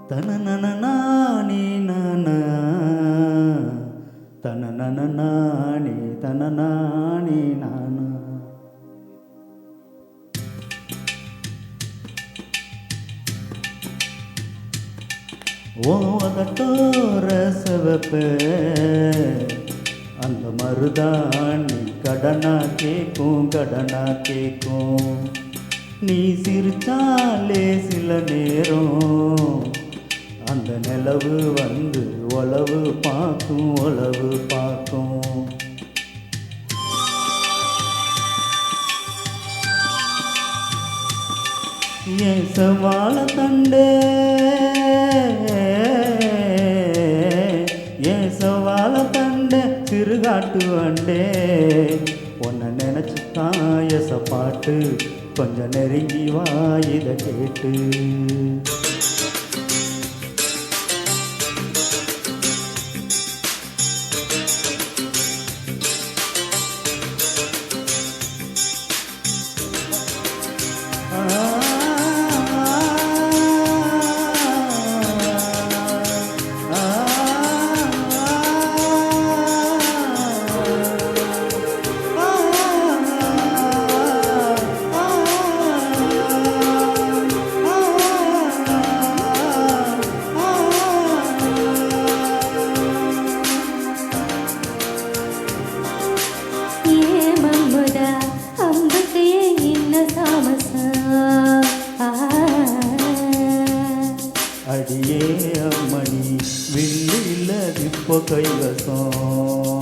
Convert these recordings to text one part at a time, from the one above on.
தனனனனானே நானா தனனனனானே தனனானே நானா. ஓதட்டோர சிவப்பு அந்த மருதாணி கடனா கேக்கும் கடனா கேக்கும். நீ சிரிச்சாலே சில நேரம் அந்த நிலவு வந்து உளவு பார்க்கும் உளவு பார்க்கும். என் சவால தண்டே என் சவால தண்டே சிறுகாட்டு வண்டே உன்னை நினைச்சுதான் எச பாட்டு கொஞ்சம் நெருங்கி வா இதை கேட்டு. அடியே அம்மணி வில்லில் இப்போ கைவசம்.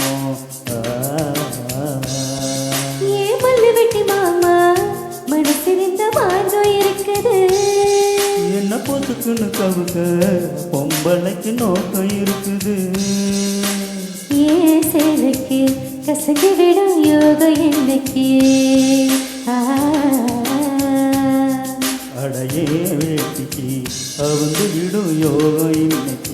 ஏமல்லு வெட்டி மாமா மனசிருந்த மார்க்கம் இருக்குது. என்ன பொசுக்குன்னு கவுக்க பொம்பளைக்கு நோக்கம் இருக்குது. ஏன் சேலைக்கு கசங்கி விடும் யோகம் என்னைக்கு. அடையே வேட்டிக்கு அவுந்து விடும் யோகம் இன்னைக்கு.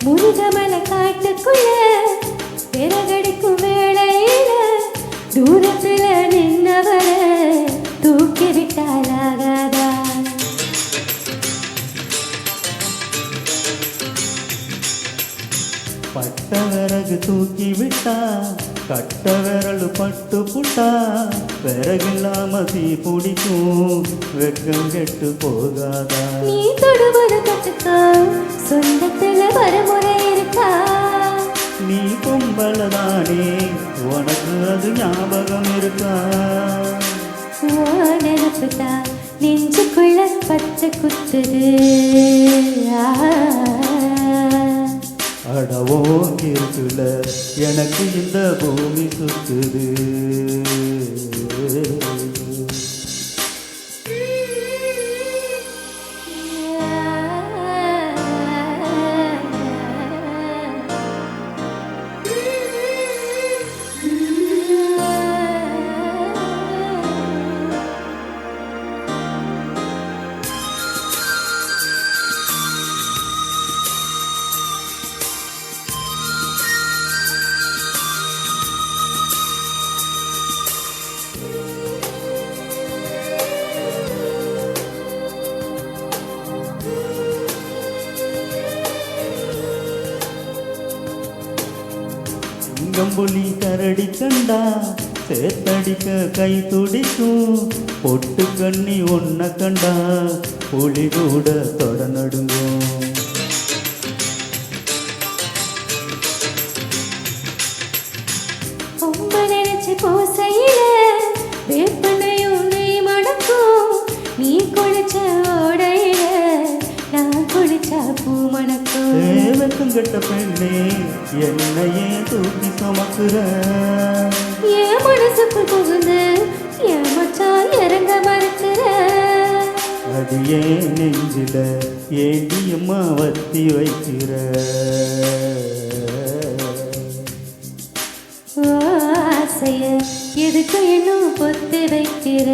முருகமல காட்டுக்குள்ள பிறகடிக்கும் வேளையில தூரத்துல நின்னவர தூக்கி விட்டாலாகாதா. பட்ட விறகு தூக்கி விட்டா கட்ட விரல் பட்டு புட்டா விறகில்லாம தீ பிடிக்கும் வெக்கம் கெட்டு போகாதா. நீ தொடுவது கட்டுக்கா சொந்தத்துல வரமுறை இருக்கா. நீ பொம்பளதானே உனக்கு அது ஞாபகம் இருக்கா. நினப்புதா நெஞ்சுக்குள்ள பச்சை குத்துது. அடவோ இருக்குல எனக்கு இந்த பூமி சுத்துது. சிங்கம்புலி கரடி கண்டா சேத்தடிக்க கை துடிக்கும். பொட்டு கண்ணி ஒன்ன கண்டா புலி கூட தொட நடுங்கும். நினைச்சு பூசையில வேப்பனையும் நீ மணக்கும். நீ குளிச்ச கட்ட பெண்ணே என்னையே தூக்கி சுமக்குற என் மனசுக்குள் புகுந்து என் மச்சான் இறங்க மறுக்கிற அது ஏன் நெஞ்சில ஏண்டியம்மா வத்தி வைக்கிற ஆசைய எதுக்கு இன்னும் பொத்து வைக்கிற